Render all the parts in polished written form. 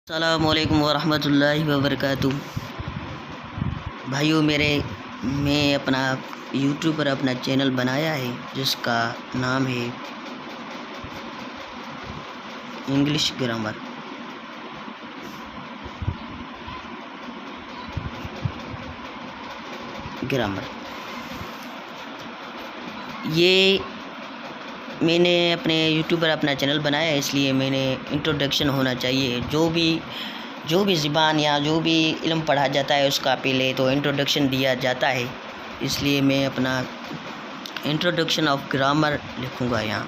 अस्सलामुअलैकुम वरहमतुल्लाहि वबरकातुहू। भाइयों मेरे, मैं अपना यूट्यूब पर अपना चैनल बनाया है जिसका नाम है इंग्लिश ग्रामर। ये मैंने अपने यूट्यूब पर अपना चैनल बनाया है, इसलिए मैंने इंट्रोडक्शन होना चाहिए। जो भी ज़बान या जो भी इल्म पढ़ा जाता है उसका पहले तो इंट्रोडक्शन दिया जाता है, इसलिए मैं अपना इंट्रोडक्शन ऑफ ग्रामर लिखूँगा यहाँ।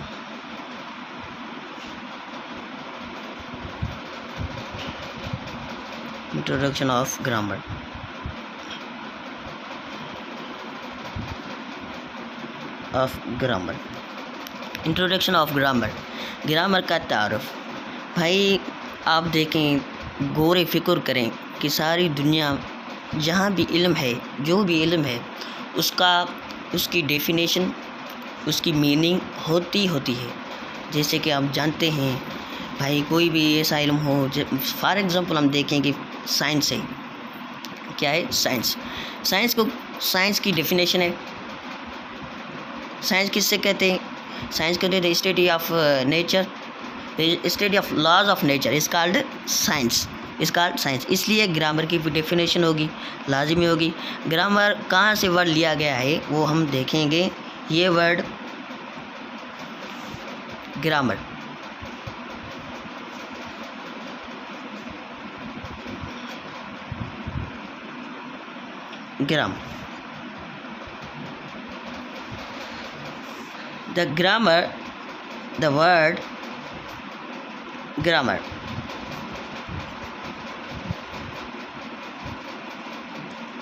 Introduction of grammar. Introduction of grammar का तारुफ। भाई आप देखें, गौर फ़िक्र करें कि सारी दुनिया जहाँ भी इल्म है, जो भी इल्म है, उसकी डेफिनेशन, उसकी मीनिंग होती है। जैसे कि आप जानते हैं भाई, कोई भी ऐसा इल्म हो, फॉर एग्ज़ाम्पल हम देखें कि साइंस है। क्या है साइंस? साइंस की डेफिनेशन है। साइंस किससे कहते हैं? साइंस कहते हैं study of nature, study of laws of nature is called science. इसलिए ग्रामर की भी डेफिनेशन होगी, लाजिमी होगी। ग्रामर कहाँ से वर्ड लिया गया है वो हम देखेंगे। ये word grammar the word grammar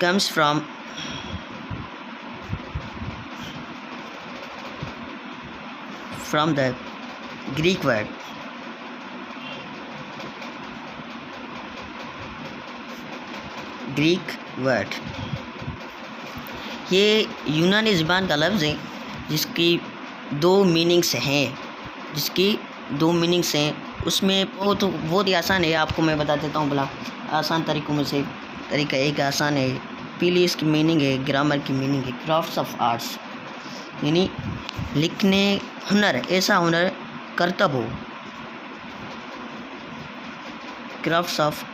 comes from the Greek word ये यूनानी ज़बान का लफ्ज़ है जिसकी दो मीनिंग्स हैं। उसमें बहुत ही आसान है। आपको मैं बता देता हूँ भला आसान तरीक़ों में से तरीका एक आसान है। पहली इसकी मीनिंग है, ग्रामर की मीनिंग है क्राफ्ट्स ऑफ आर्ट्स, यानी लिखने हुनर, ऐसा हुनर करतब हो। Crafts of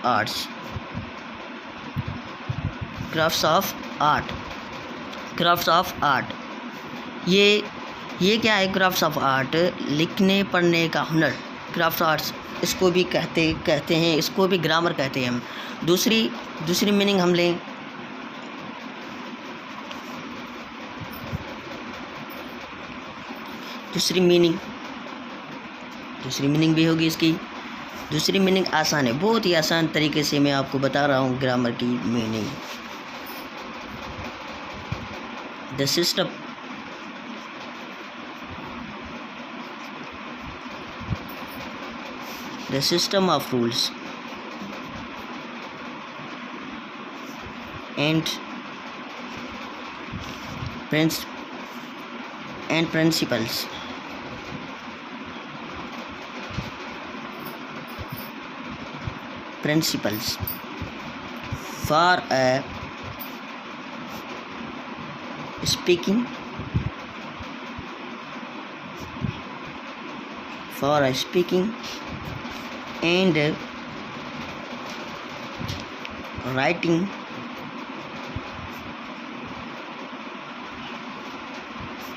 art. ये क्या है? क्राफ्ट्स ऑफ आर्ट, लिखने पढ़ने का हुनर, क्राफ्ट्स आर्ट्स इसको भी कहते हैं, इसको भी ग्रामर कहते हैं हम। दूसरी मीनिंग हम लें, दूसरी मीनिंग भी होगी इसकी। दूसरी मीनिंग आसान है, बहुत ही आसान तरीके से मैं आपको बता रहा हूँ ग्रामर की meaning. The system of rules and principles for a speaking and writing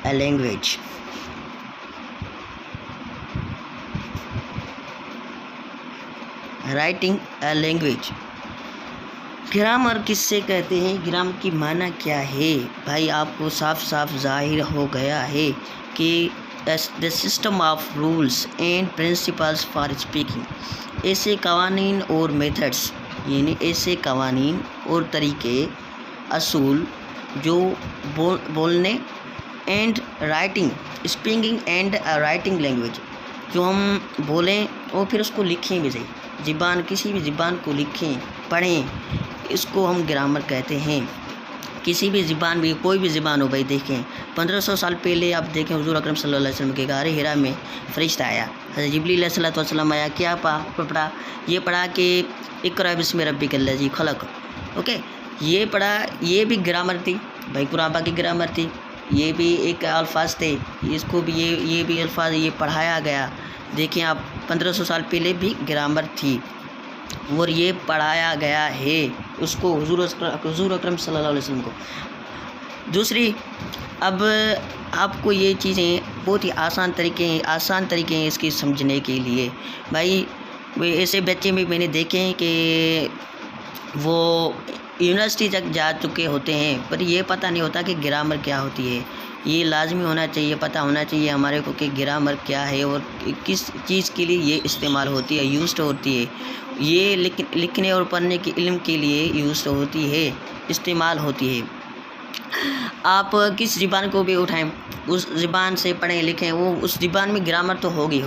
a language। Grammar किससे कहते हैं? ग्रामर की माना क्या है? भाई आपको साफ जाहिर हो गया है कि the system of rules and principles for speaking, ऐसे कवानीन और मेथड्स, यानी ऐसे कवानीन और तरीके, असूल जो बोलने, and writing, speaking and writing language, जो हम बोलें और फिर उसको लिखें भी सही, किसी भी ज़बान को लिखें पढ़ें, इसको हम ग्रामर कहते हैं। किसी भी ज़बान भी, कोई भी ज़बान हो भाई, देखें 1500 साल पहले आप देखें हुज़ूर अकरम सल्लल्लाहु अलैहि वसल्लम के गारे हिरा में फ़रिश्ता आया, हज़रत जिब्रील अलैहिस्सलाम आया, क्या पढ़ा, ये पढ़ा कि इक़रा बिस्मि रब्बिकल्लज़ी खलक़। ओके, ये पढ़ा, ये भी ग्रामर थी भाई, कुरान की ग्रामर थी, ये भी एक अल्फाज थे, इसको भी ये भी अल्फाज ये पढ़ाया गया। देखिए आप 1500 साल पहले भी ग्रामर थी और ये पढ़ाया गया है उसको हुज़ूर अकरम सल्लल्लाहु अलैहि वसल्लम को। दूसरी, अब आपको ये चीज़ें बहुत ही आसान तरीके हैं इसकी समझने के लिए भाई। ऐसे बच्चे भी मैंने देखे हैं कि वो यूनिवर्सिटी तक जा चुके होते हैं पर ये पता नहीं होता कि ग्रामर क्या होती है। ये लाजमी होना चाहिए, पता होना चाहिए हमारे को कि ग्रामर क्या है और किस चीज़ के लिए ये इस्तेमाल होती है, यूज़ होती है। ये लिखने और पढ़ने के इल्म के लिए यूज़ होती है, इस्तेमाल होती है। आप किस ज़बान को भी उठाएं, उस ज़बान से पढ़ें लिखें, वो उस ज़बान में ग्रामर तो होगी।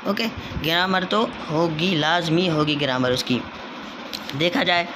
ओके, ग्रामर तो होगी, लाजमी होगी ग्रामर उसकी, देखा जाए।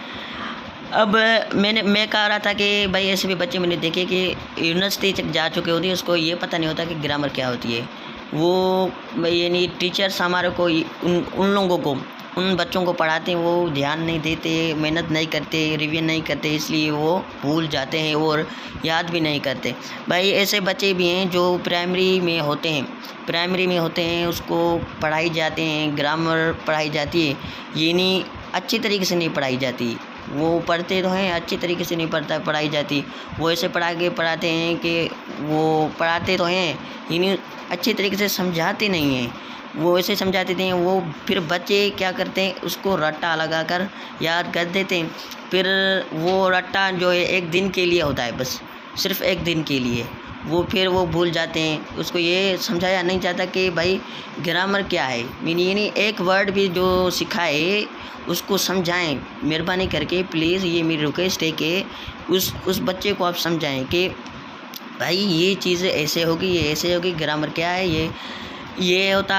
अब मैं कह रहा था कि भाई ऐसे भी बच्चे मैंने देखे कि यूनिवर्सिटी तक जा चुके होते हैं, उसको ये पता नहीं होता कि ग्रामर क्या होती है। वो यानी टीचर्स हमारे को उन लोगों को, उन बच्चों को पढ़ाते हैं, वो ध्यान नहीं देते, मेहनत नहीं करते, रिवीजन नहीं करते, इसलिए वो भूल जाते हैं और याद भी नहीं करते। भाई ऐसे बच्चे भी हैं जो प्राइमरी में होते हैं, उसको पढ़ाई जाते हैं, ग्रामर पढ़ाई जाती है, यानी अच्छी तरीके से नहीं पढ़ाई जाती। वो पढ़ते तो हैं, अच्छी तरीके से नहीं पढ़ाई जाती। वो ऐसे पढ़ाते हैं कि वो पढ़ाते तो हैं, यानी अच्छी तरीके से समझाते नहीं हैं। वो ऐसे समझाते थे, वो फिर बच्चे क्या करते हैं, उसको रट्टा लगाकर याद कर देते हैं। फिर वो रट्टा जो है एक दिन के लिए होता है, बस सिर्फ एक दिन के लिए, फिर वो भूल जाते हैं। उसको ये समझाया नहीं जाता कि भाई ग्रामर क्या है, यानी एक वर्ड भी जो सिखाए उसको समझाएं, मेहरबानी करके प्लीज़, ये मेरी रिक्वेस्ट है कि उस बच्चे को आप समझाएं कि भाई ये चीज़ें ऐसे होगी, ये ऐसे होगी, ग्रामर क्या है, ये होता।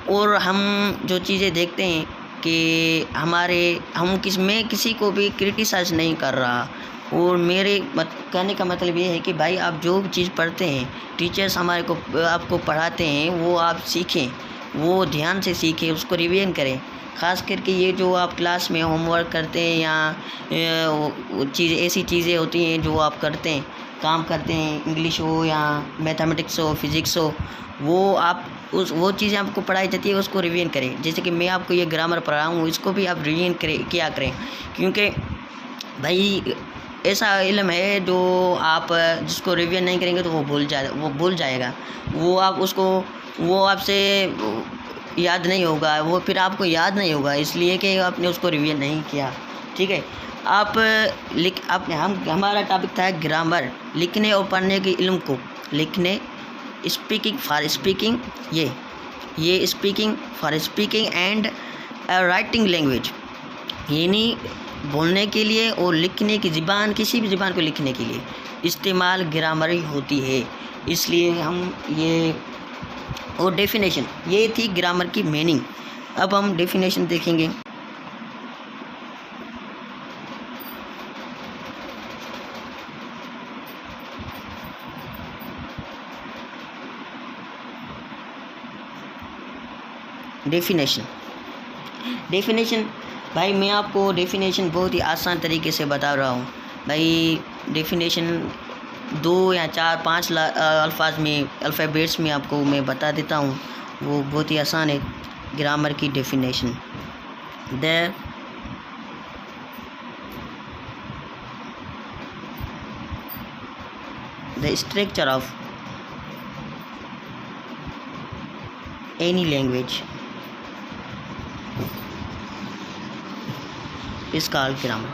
और हम जो चीज़ें देखते हैं कि मैं किसी को भी क्रिटिसाइज़ नहीं कर रहा, और मेरे कहने का मतलब ये है कि भाई आप जो भी चीज़ पढ़ते हैं, टीचर्स हमारे को आपको पढ़ाते हैं, वो आप सीखें, वो ध्यान से सीखें, उसको रिवीजन करें। ख़ास करके ये जो आप क्लास में होमवर्क करते हैं या ऐसी चीज़ें होती हैं जो आप करते हैं, काम करते हैं, इंग्लिश हो या मैथमेटिक्स हो, फिज़िक्स हो, वो चीज़ें आपको पढ़ाई जाती है, उसको रिवीजन करें। जैसे कि मैं आपको ये ग्रामर पढ़ा हूँ, इसको भी आप रिवीजन किया करें, क्योंकि भाई ऐसा इल्म है जो आप जिसको रिवीजन नहीं करेंगे तो वो भूल जाएगा, वो आपसे याद नहीं होगा, वो फिर आपको याद नहीं होगा, इसलिए कि आपने उसको रिवीजन नहीं किया। ठीक है, हमारा टॉपिक था ग्रामर, लिखने और पढ़ने के इल्म को, स्पीकिंग फॉर स्पीकिंग, ये speaking for speaking and writing language, यानी बोलने के लिए और लिखने की ज़बान, किसी भी ज़बान को लिखने के लिए इस्तेमाल ग्रामर ही होती है। इसलिए हम ये, और डेफिनेशन, ये थी ग्रामर की मीनिंग। अब हम डेफिनेशन देखेंगे। डेफिनेशन भाई, मैं आपको डेफिनेशन बहुत ही आसान तरीके से बता रहा हूँ भाई। डेफिनेशन 2 या 4-5 अल्फाज में, अल्फ़ाबेट्स में आपको मैं बता देता हूँ, वो बहुत ही आसान है। ग्रामर की definition, the structure of any language is called grammar.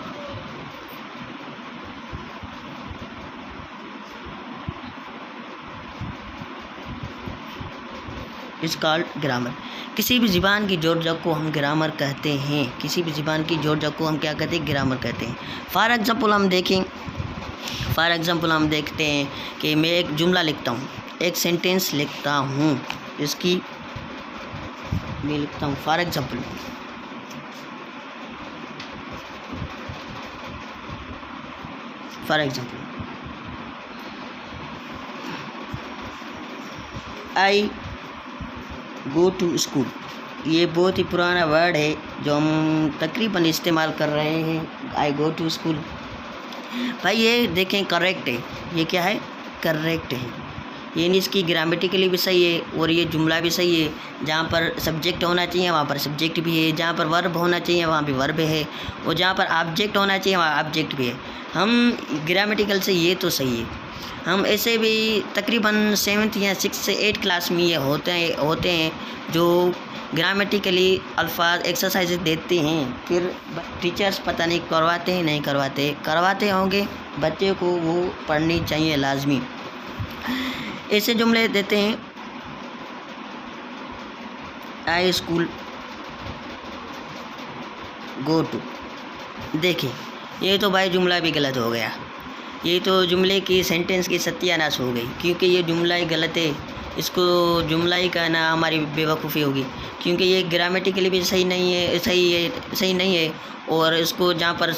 Is called grammar. किसी भी ज़बान की जोड़ जग को हम ग्रामर कहते हैं, किसी भी ज़बान की जोड़ जग को हम क्या कहते हैं, ग्रामर कहते हैं। फॉर एग्ज़ाम्पल हम देखते हैं कि मैं एक जुमला लिखता हूँ, एक सेंटेंस लिखता हूँ, इसकी मैं लिखता हूँ for example, for example, I go to school, ये बहुत ही पुराना वर्ड है जो हम तकरीबन इस्तेमाल कर रहे हैं। आई गो टू स्कूल, भाई ये देखें करेक्ट है, ये क्या है, करेक्ट है, ये इसकी ग्रामेटिकली भी सही है और ये जुमला भी सही है। जहाँ पर सब्जेक्ट होना चाहिए वहाँ पर सब्जेक्ट भी है, जहाँ पर वर्ब होना चाहिए वहाँ भी वर्ब है, और जहाँ पर ऑब्जेक्ट होना चाहिए वहाँ ऑब्जेक्ट भी है। हम ग्रामेटिकल से ये तो सही है। हम ऐसे भी तकरीबन 7th या 6th से 8th क्लास में ये होते हैं जो ग्रामेटिकली अल्फाज एक्सरसाइज देते हैं, फिर टीचर्स पता नहीं करवाते हैं, नहीं करवाते होंगे, बच्चे को वो पढ़नी चाहिए लाजमी। ऐसे जुमले देते हैं, आई स्कूल, गो टू। देखिए ये तो भाई जुमला भी गलत हो गया, ये तो जुमले की सेंटेंस की सत्यानाश हो गई, क्योंकि ये जुमला ही गलत है। इसको जुमला ही कहना हमारी बेवकूफ़ी होगी, क्योंकि ये ग्रामेटिकली भी सही नहीं है। और इसको जहाँ पर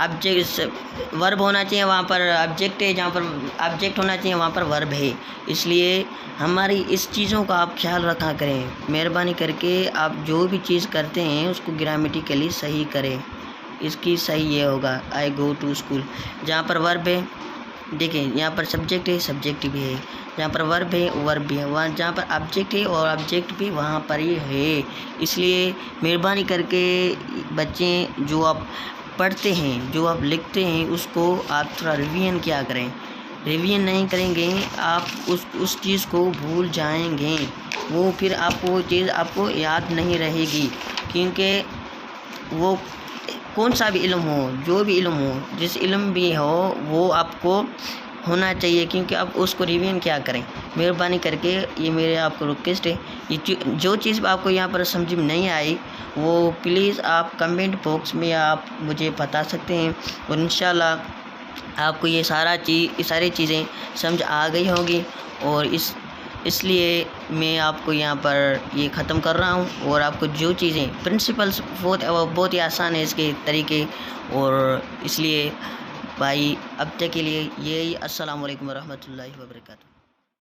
ऑब्जेक्ट वर्ब होना चाहिए वहाँ पर ऑब्जेक्ट है, जहाँ पर ऑब्जेक्ट होना चाहिए वहाँ पर वर्ब है। इसलिए हमारी इस चीज़ों का आप ख्याल रखा करें, मेहरबानी करके आप जो भी चीज़ करते हैं उसको ग्रामेटिकली सही करें। इसकी सही ये होगा, आई गो टू स्कूल, जहाँ पर वर्ब है, देखें यहाँ पर सब्जेक्ट है, सब्जेक्ट भी है, जहाँ पर वर्ब है वर्ब भी है, वहाँ जहाँ पर ऑब्जेक्ट है और ऑब्जेक्ट भी वहाँ पर ही है। इसलिए मेहरबानी करके बच्चे जो आप पढ़ते हैं, जो आप लिखते हैं, उसको आप थोड़ा रिवीजन किया करें। रिवीजन नहीं करेंगे आप उस चीज़ को भूल जाएंगे, वो फिर आपको वो चीज़ आपको याद नहीं रहेगी। क्योंकि वो कौन सा भी इल्म हो, जो भी इल्म हो, जिस इल्म भी हो, वो आपको होना चाहिए, क्योंकि आप उसको रिवीजन क्या करें। मेहरबानी करके ये मेरे आपको रिक्वेस्ट है, ये जो चीज़ आपको यहाँ पर समझ में नहीं आई वो प्लीज़ आप कमेंट बॉक्स में आप मुझे बता सकते हैं, और इंशाल्लाह आपको ये सारी चीज़ें समझ आ गई होगी। और इसलिए मैं आपको यहाँ पर ये ख़त्म कर रहा हूँ, और आपको जो चीज़ें प्रिंसिपल्स बहुत ही आसान है इसके तरीके। और इसलिए भाई अब तक के लिए यही, अस्सलाम वालेकुम रहमतुल्लाहि व बरकातहू।